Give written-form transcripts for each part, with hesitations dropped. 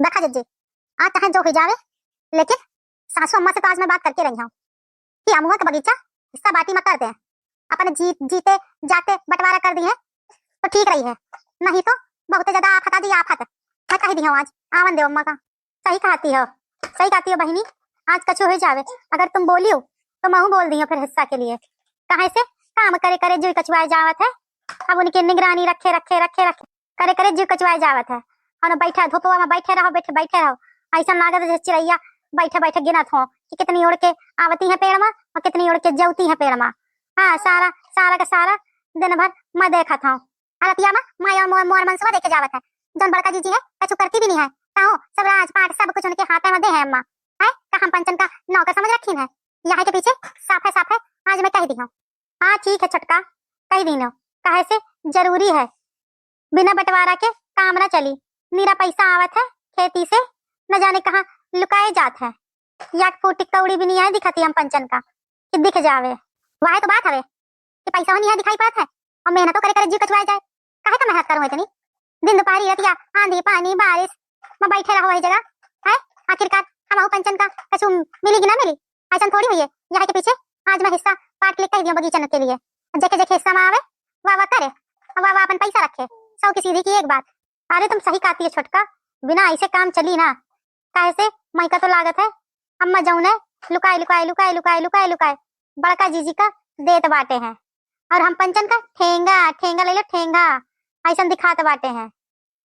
देखा जज्जी, आज चाहे जो हो जावे, लेकिन सासू अम्मा से तो आज मैं बात करके रही हूँ कि अमुआ का बगीचा हिस्सा बाटी मत करते हैं। अपने जीते जाते बंटवारा कर दिए तो ठीक रही है, नहीं तो बहुत ज्यादा आफत आ दी आफत। मैं कही दी हूँ आज आवन दे अम्मा का। सही कहती हो बहनी, आज कछु हो जावे अगर तुम बोली हो तो मैं बोल दी हूँ फिर हिस्सा के लिए। कहे से काम करे करे जीव कचुआए जावत है। अब उनकी निगरानी रखे रखे रखे रखे करे करे जीव कचुआए जावत है। और बैठा धूपवा में बैठे रहो बैठे रहो, ऐसा लागत है चिड़ैया बैठे बैठे गिनत हो कि कितनी उड़ के आवती है पेड़ में और कितनी उड़ के जौती है पेड़ में। हाँ, सारा सारा का सारा दिन भर मैं देखा था अरतिया में माया मोर मनसवा देखे जावत है। जन बड़का जीजी है कछु करती भी नहीं है, कहो सब राज पाट सब कुछ उनके हाथ में दे है अम्मा है का हम पंचन का नौकर समझ रखी है। यहाँ के पीछे साफ है आज मैं कह दी हूँ। हाँ ठीक है छटका, कह दी नो, कहे से जरूरी है, बिना बंटवारा के काम न चली। मेरा पैसा आवत है खेती से, न जाने कहाँ लुकाए जात है। या फूटी कौड़ी भी नहीं है दिखती हम पंचन का कि दिख जावे। वह तो बात हवे कि पैसा नहीं है दिखाई पड़ता है और मेहनत तो करे करे जी कचवाए जाए। काहे का मेहनत करूं इतनी दिन दोपहरी रतिया आंधी पानी बारिश में बैठे रहो वही जगह है। आखिरकार हम पंचन का कछु मिलेगी ना मिली, ऐसा थोड़ी हुई है। यहाँ के पीछे आज मैं हिस्सा पार्ट क्लिक कर दिया बगीचा के लिए। जेके जेके हिस्सा में आवे वाह करे, वाह अपन पैसा रखे। सौ की सीधी की एक बात। अरे तुम सही कहती है छोटका, बिना ऐसे काम चली ना। काहे से मई का तो लागत है अम्मा जाऊन है लुकाए लुकाए लुकाए लुकाए लुकाए लुकाए बड़का जीजी का देत बाटे हैं और हम पंचन का ठेंगा ठेंगा ले लो ठेंगा ऐसा दिखाते बाटे हैं।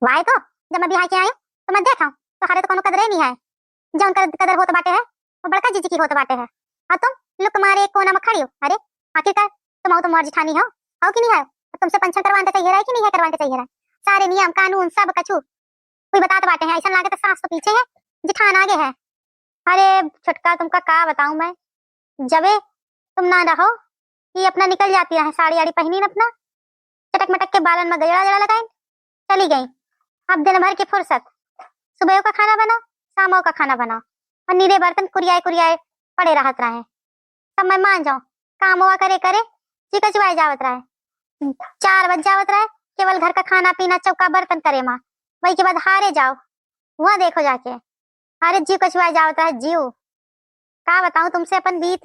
वाहे तो जब मैं बिहार के आई तो मैं देखा तो हरे तो कोनो कदर नहीं है। जौन कदर होत बाटे है वो बड़का जीजी की होत बाटे है। और तुम लुक मारे एक कोना में खड़ी हो। अरे आखिरकार तुम तो मोर जिठानी हो कि नहीं है? तुमसे पंचन करवाने चाहिए रहा कि नहीं है करवाने चाहिए रहा? सारे नियम कानून सब कछु कोई बताते बाटे हैं। ऐसा लागत सास तो पीछे है जिठान आगे है। अरे छुटका तुमका का बताऊं मैं, जबे तुम ना रहो ये अपना निकल जाती है साड़ी आड़ी पहनी अपना चटक मटक के बालन में गजरा जड़ा लगाए चली गई। अब दिन भर की फुर्सत, सुबह का खाना बनाओ शामों का खाना बनाओ और नीरे बर्तन कुरियाए कुरियाए पड़े रहत रहे। तब मैं मान जाऊं काम हुआ करे करे चिकचुआए जावत रहे, 4 बज जावत रहे केवल घर का खाना पीना चौका बर्तन करे माँ। वही के बाद हारे जाओ वहां देखो जाके। अरे जीव कछुआ जावत है जीव, का बताऊं तुमसे अपन बीत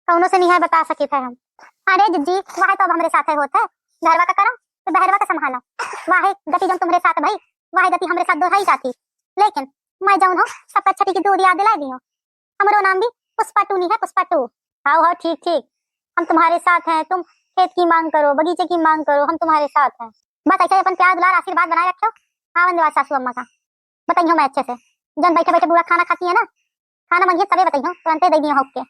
कौनों से नहीं है बता सके थे हम। अरे जिज्जी वाहे तो अब हमारे साथ है होता है, घरवा का करो तो बहरवा का संभालो। वाहे गति जब तुम्हारे साथ भाई वाहे गति हमारे साथ दोहाई जाती। लेकिन मैं जाऊं हो सबका छठी की दूध याद दिला दी हूँ। हमारो नाम भी पुष्पा टू नहीं है, पुष्पा टू। हाँ ठीक ठीक, हम तुम्हारे साथ हैं। तुम खेत की मांग करो बगीचे की मांग करो, हम तुम्हारे साथ हैं। बस ऐसे अपन प्यार दुलार आशीर्वाद बनाए रखो। आवन दो सासू अम्मा का बताइयो मैं अच्छे से। जन बैठे बैठे बुरा खाना खाती है ना, खाना मंगिए तबे बताइयो तुरंत दे दी होके।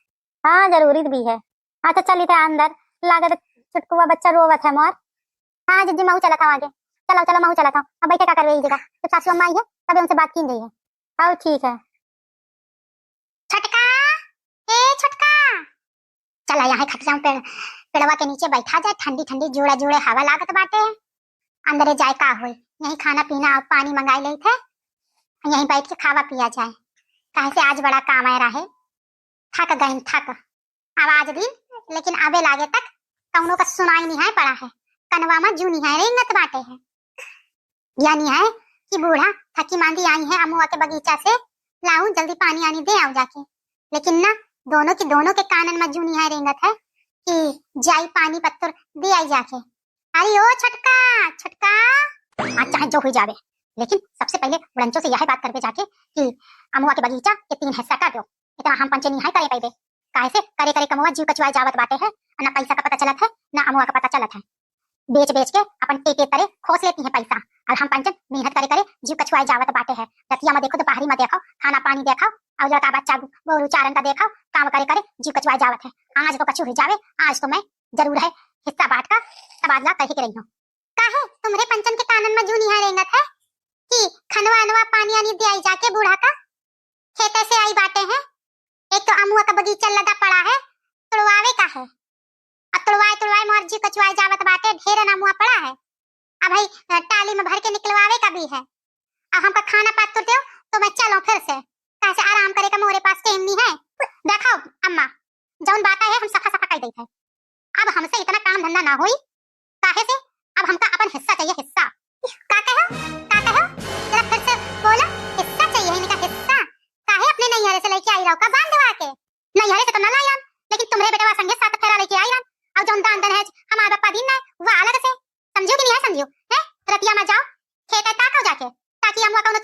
हाँ जरूरी भी है। अच्छा चली थे अंदर लागत छुटकुआ बच्चा रोवत है मोर। हाँ जिज्जी महू चला था आगे, चलो चलो महू चला था। अब बैठे क्या कर रही जगह तो सासू अम्मा आई है तभी उनसे बात की गई है। हाँ ठीक है। छटका ए छटका चला यहाँ खट जाऊं पेड़वा के नीचे बैठा जाए, ठंडी ठंडी जोड़ा जोड़े हवा लागत बाटे। अंदर जाए का हुई यही खाना पीना और पानी मंगाई ले थे, यहीं बैठ के खावा पिया जाए। कहे से आज बड़ा काम आया रहे, थक गई थक आवाज दी लेकिन आवे लागे तक कौनों का सुनाई नहीं है पड़ा है। कनवा में जूनी है रेंगत बाटे है, यानी है कि बूढ़ा थकी मांदी आई है अमुआ के बगीचा से लाऊं जल्दी पानी आनी दे आऊं जाके। लेकिन ना दोनों के कानन में जूनी है रेंगत है कि जाई पानी पत्थर दे आई जाके। अरे ओ छटका छटका आज चाहे जो हुई जावे, लेकिन सबसे पहले बुढ़ंचों से यह बात करके जाके कि अमुआ के बगीचा के 3 हिस्सा कर दो। इतना हम पंचे नहीं है करे पाइबे। काहे से करे करे कमुआ जीव कचुआ जावत बाटे है, ना पैसा का पता चलत है ना अमुआ का पता चलत है। बेच बेच के अपन टेटे करे खोस लेती है पैसा और हम पंचन मेहनत करे करे जीव कचुआ जावत बाटे है। रतिया में देखो दोपहरी में देखो खाना पानी देखो और लड़का बच्चा गोरू चारण का देखो काम करे करे जीव कचुआ जावत है। आज तो कछु हो जावे, आज तो मैं जरूर है हिस्सा बांट का तबादला करके के रही हूँ। काहे तुम्हारे पंचन के कानन में जूनी है रेंगत है कि खनवा अनवा पानी आनी दे आई जाके बूढ़ा का खेते से आई बाटे हैं। एक तो अमुआ का बगीचा लगा पड़ा है तुड़वावे का है, अब तुड़वाए मोर जी कचुआए जावत बाटे ढेर अमुआ पड़ा है। अब भाई टाली में भर के निकलवावे का भी है। अब हमका खाना पात तो दो तो मैं चलो फिर से कैसे आराम करे का मोरे पास टाइम नहीं है। देखो अम्मा जौन बात है हम सफा सफा कर देते हैं। अब हमसे इतना काम धंधा ना होई, काहे से अब हमका अपन हिस्सा चाहिए हिस्सा। का कहो जरा फिर से बोला हिस्सा चाहिए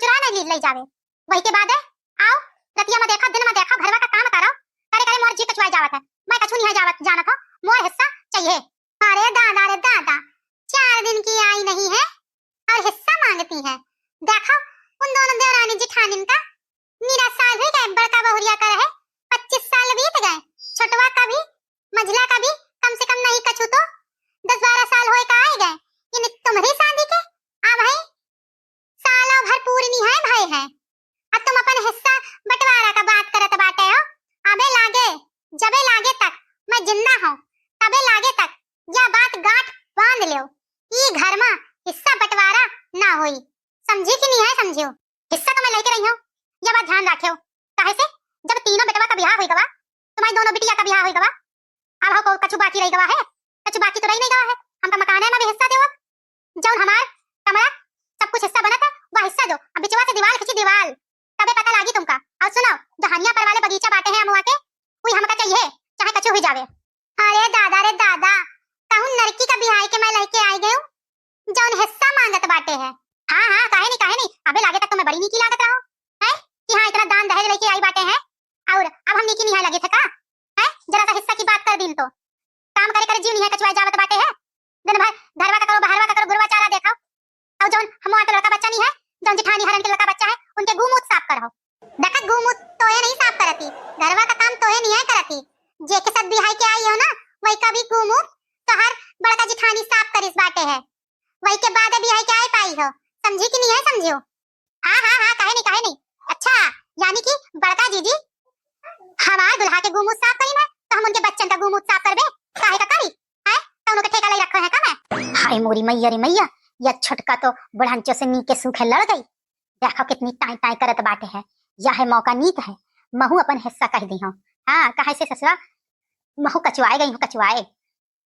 चुरा नहीं ले जावे। वही के बाद है आओ रतिया में देखा दिन में देखा घरवा का काम करो करे करे मोर जी कचवाई जावत है। मैं कछु नहीं जावत जाना था मोर हिस्सा चाहिए। अरे दादा रे दादा 4 दिन की आई नहीं है और हिस्सा मांगती है। देखो उन दोनों देवरानी जेठानी का मेरा साल भी गए बड़का बहुरिया का रहे 25 साल बीत गए। छोटवा का भी मझला का भी कम से कम नहीं कछु तो 10-12 साल होए का आए गए। इन तुम्हारी शादी के आ भाई सालों भर पूरी है भाई है। अब तुम अपन हिस्सा बंटवारा का बात करत बाटे हो। अबे लागे जबे लागे तक मैं जिंदा हूँ तबे लागे तक यह बात गांठ बांध लो ये घर में हिस्सा बंटवारा ना होई। समझी कि नहीं है समझियो। हिस्सा तो मैं लेके रही हूँ यह बात ध्यान रखियो। काहे से जब तीनों बेटवा का ब्याह हुई गवा तुम्हारी दोनों बिटिया का ब्याह हुई गवा अब हो कछु बाकी रही गवा है। कछु बाकी तो रही नहीं गवा है। हमका मकान है में भी हिस्सा दो जौन हमार कमरा सब कुछ हिस्सा बना था वह हिस्सा दो। अब बिचवा से दीवार खींची दीवार तबे पता लागी तुमका। और सुनो दहानिया पर वाले बगीचा बाटे हैं अमुआ के कोई हमका चाहिए चाहे कछु हो जावे। अरे दादा रे दादा कहूं लड़की का बिहाई के मैं लेके आई गई हूं जौन हिस्सा मांगत बाटे है। हां काहे नहीं अबे लागे तक तो मैं बड़ी नीकी लागत रहो है कि हां इतना दान दहेज लेके आई बाटे हैं और अब हम नीकी नहीं लगे थे का है। जरा सा हिस्सा की बात कर दिन तो काम करे करे जीव नहीं है कचवाई जावत बाटे है। दिन भर घरवा का करो बाहरवा का करो गुरवा चारा देखाओ और जौन हमारा तो लड़का बच्चा नहीं है जौन जेठानी हरन के लड़का बच्चा है उनके गुमूत साफ करो। देखा गुमूत तो ये नहीं साफ करती घरवा का काम तो ये नहीं है करती। जे के साथ बिहाई के आई हो ना वही का भी गुमूत तो हर बड़का जेठानी साफ करिस बाटे है। वही के बाद बिहाई के आई पाई हो। समझी कि नहीं है समझियो। हां काहे नहीं। अच्छा यानी कि बड़का जीजी हमार दुल्हा के गुमूत साफ करी ना तो हम उनके बच्चन का गुमूत साफ करबे काहे का करी है तो उनके ठेका ले रखो है का मैं। हाय मोरी मैया रे मैया यह छटका तो बुढ़ांचो से नी के सूखे लड़ गई। देखो कितनी टाई टाई करत बाटे है। यह है मौका नीक है महू अपन हिस्सा कह दी हूं। हां काहे से ससुरा महू कचवाए गई हूं कचवाए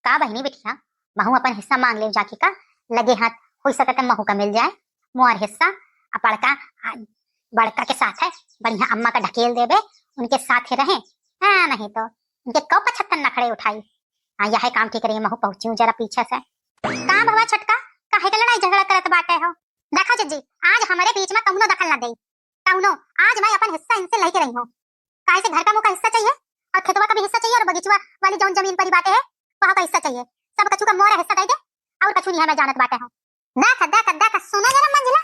का बहनी बेटिया महू अपन हिस्सा मांग ले जाके का लगे हाथ हो सकता महू का मिल जाए मोर हिस्सा बड़का के साथ है बढ़िया अम्मा का ढकेल देबे उनके साथ ही रहे। हाँ नहीं तो उनके कौ 75 नखड़े उठाई। हाँ यह काम ठीक रही महू पहुंची जरा पीछे से कहां भवा छटका काहे का लड़ाई झगड़ा करत बाटे हो। देखो जीजी आज हमारे बीच में कौनो दखल ना दे कौनो आज मैं अपन हिस्सा इनसे लेके रही हूँ। काहे से घर का मुका हिस्सा चाहिए और खेतवा का भी हिस्सा चाहिए और बगीचवा वाली जौन जमीन पर बाटे है वहां का हिस्सा चाहिए। सब कछु का मोरा हिस्सा दे दे और कछु नहीं है मैं जानत बाटे हूं। देख सुनो जरा मंजिला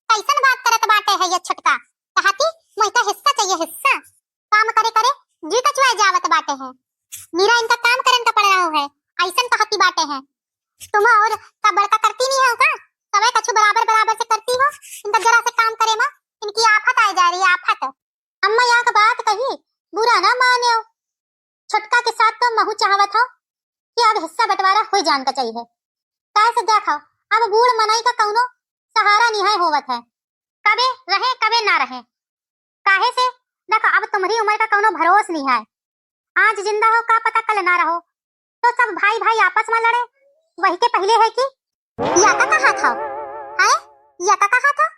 कैसन बात करत बाटे है ये छटका कहती मोइका हिस्सा चाहिए हिस्सा काम करे करे जी कचवाए जावत बाटे है। मेरा इनका काम करन का पड़ रहा है ऐसन कहती बाटे है। तुम और का बड़का करती नहीं हो का सबे कछु बराबर से करती हो। इनका जरा से काम करे मा इनकी आफत आ जा रही है आफत। अम्मा यहाँ का बात कही बुरा ना माने छटका के साथ तो महू चाहवत हो कि अब हिस्सा बंटवारा हो जान का चाहिए। कैसे देखो अब बूढ़ मनाई का कौनो सहारा निहाय होवत है कबे रहे कबे ना रहे। काहे से देखो अब तुम्हारी उम्र का कौनो भरोस नहीं है। आज जिंदा हो का पता कल ना रहो तो सब भाई आपस में लड़े वही के पहले है कि या का कहा था है या का कहा था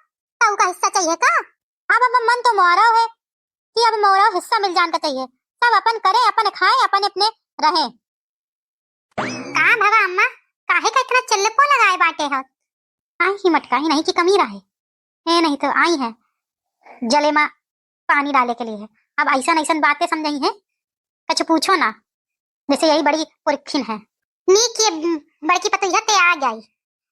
तो का हिस्सा चाहिए का। अब मन तो मोरा है कि अब मोरा हिस्सा मिल जान का चाहिए। सब अपन करे अपन खाए अपन अपने रहे। काम है अम्मा काहे का इतना चिल्लपो लगाए बाटे हो। आई ही मटका ही नहीं की कमी रहे है नहीं तो आई है जले में पानी डाले के लिए है। अब ऐसा बातें समझी है कुछ पूछो ना जैसे यही बड़ी पुरखिन है नीक ये बड़की पतोहिया ते आ गई।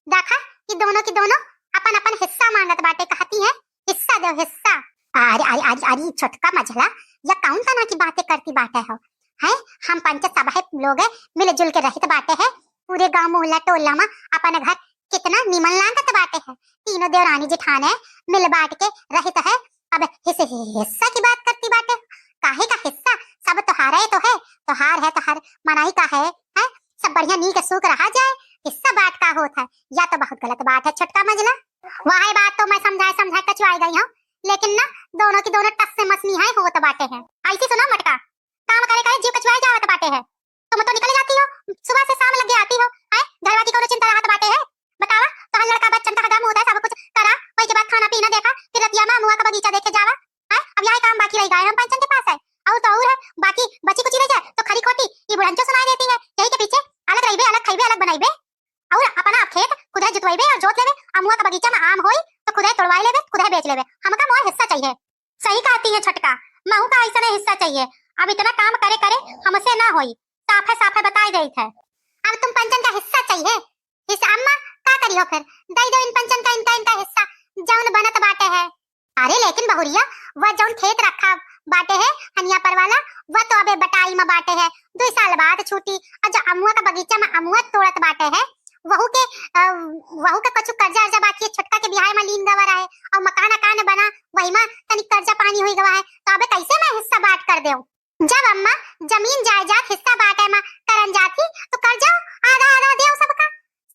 देखा कि दोनों की दोनों अपन अपन हिस्सा मांगत बाटे कहती है हिस्सा दो हिस्सा। अरे छोटका मझला या कौन सा ना की बातें करती बाटे हो है। हम पंच सब लोग मिलजुल के रहते बाटे है पूरे गांव मोहल्ला टोला में अपन घर कितना निमन लागत बाटे है। तीनों देवरानी जेठान है मिल बांट के रहते है। अब हिस्सा की बात करती बाटे काहे का हिस्सा सब तोहार है तो हर मनाई का है सब बढ़िया नीक सुख रहा जाए हिस्सा बात का होता है या तो बहुत गलत बात है छटका मजला। वही बात तो मैं समझाए कचवाई गई हूँ लेकिन ना दोनों की दोनों टस से मसनी है होत बाटे है। ऐसी सुनो मटका काम करे करे जीव कचवाई जावत बाटे है तुम तो निकल जाती हो सुबह से शाम लगे आती हो है घर वाली को चिंता रहत बाटे है। बतावा तो लड़का बच्चन का गम होता है सब कुछ करा वही के बाद खाना पीना देखा फिर रतिया में मुआ का बगीचा देखे जावा है। अब यही काम बाकी रह गए हम पंचन के पास है और तो और है बाकी बची कुछ रह जाए तो खरी खोटी ये बुढ़ंचो सुनाई देती है यही के पीछे अलग रहिबे अलग खाइबे अलग बनाइबे और अपना खेत खुदा जुतवाइबे और जोत लेबे अमुआ का बगीचा में आम होई तो खुदे तोड़वाई लेबे, खुदे बेच लेबे, हमका मोर हिस्सा चाहिए। सही कहती है छोटका, महू का ऐसा हिस्सा चाहिए। अब इतना काम करे करे हमसे ना होई, साफे बताई देई थे। अब तुम पंचन का हिस्सा चाहिए, हिस्सा अम्मा का करियो फिर, दे दो इन पंचन का इनका हिस्सा जौन बनत बाटे है। अरे लेकिन बहुरिया, वह जौन खेत रखा बाटे है हनिया पर वाला, वह तो अबे बटाई में बाटे है, 2 साल बाद छूटी। और जो अमुआ का बगीचा में अमुआ तोड़त बाटे है, वहू के कुछ कर्जा अर्जा बाकी है, छोटका के बियाह में लीन गवा रहा है, और मकान बना वही में तनिक कर्जा पानी हुई गवा है, तो अबे कैसे मैं हिस्सा बांट कर देऊं? जब अम्मा जमीन जायदाद हिस्सा बांटे में करन जाती तो कर्जा आधा आधा देओ सबका,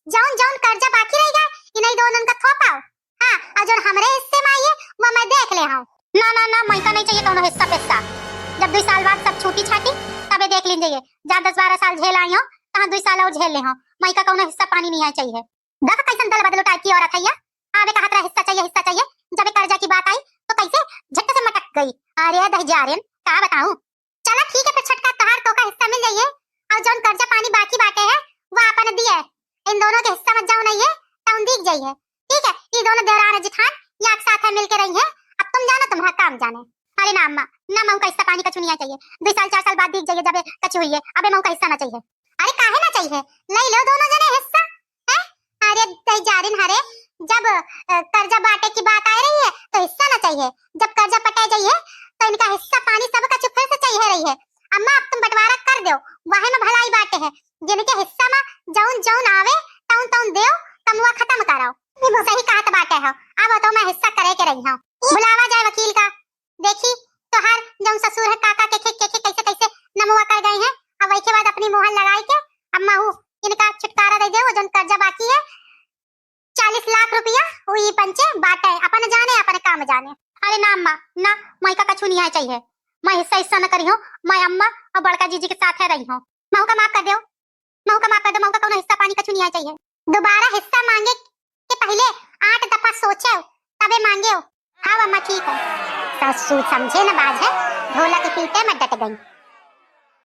जौन जौन कर्जा बाकी रह गए इन्हीं दोनों का थोपाओ। हां, और जो हमरे हिस्से में आइए वो मैं देख ले हूं। ना मैं का नहीं चाहिए कोनो हिस्सा पैसा। जब 2 साल बाद सब छूटी छाटी तबे देख लीजिए, जा 10-12 साल झेल आई हो, तहां 2 साल और झेल ले हो, मैं का कोनो हिस्सा पानी नहीं है चाहिए। देख कैसन दल बदलो टाइप की औरत है या, आवे कहा तेरा हिस्सा चाहिए, जब कर्जा की बात आई तो कैसे झट से मटक गई। अरे दहजारेन का बताऊं। चला ठीक है फिर छोटका, तहार तो का हिस्सा मिल जाइए, और जौन कर्जा पानी बाकी बाटे है वो आपन दिए, इन दोनों के हिस्सा मत जाओ नहीं है, टाउन दिख जाइए। ठीक है, ये दोनों देवरान जिठान एक साथ है मिलके रही है, अब तुम जानो तुम्हारा काम जाने। अरे ना अम्मा, ना महू का हिस्सा पानी का चुनिया चाहिए, 2 साल 4 साल बाद दिख जाइए जब कछु हुई है, अबे महू का हिस्सा ना चाहिए। अरे काहे ना चाहिए, ले लो दोनों जने हिस्सा है। अरे दहजारिन हरे, जब कर्जा बांटे की बात आ रही है तो हिस्सा ना चाहिए, जब कर्जा पटाई जाइए तो इनका हिस्सा पानी सबका चुप से चाहिए रही है। अम्मा अब तुम बंटवारा कर दो, वाहे में भलाई बाटे है, जिनके हिस्सा में जौन जौन आवे तौन तौन देओ, कमुआ खत्म कराओ। ये सही कहत बाटे हो, अब तो मैं हिस्सा करे के रही हूं। बुलावा जाए वकील का, देखी तो हर जौन ससुर है काका के कैसे कैसे नमुआ कर गए हैं, अब वही के बाद अपनी मोहर लगाई के अम्मा हूं इनका छुटकारा दे दे, वो जौन कर्जा बाकी है 40 लाख रुपया हुई पंचे बाटे, अपन जाने अपन काम जाने। अरे ना अम्मा ना, मैं का कछु नहीं है चाहिए, मैं हिस्सा न करी हूं, मैं अम्मा और बड़का जीजी के साथ है रही हूं। महू का माफ कर दो, महू का कोनो हिस्सा पानी कछु नहीं है चाहिए। दोबारा हिस्सा मांगे के पहले 8 दफा सोचे तबे मांगे हो। हाँ अम्मा ठीक है, ससुर समझे न बाज है, ढोलक पीटे में डट गई।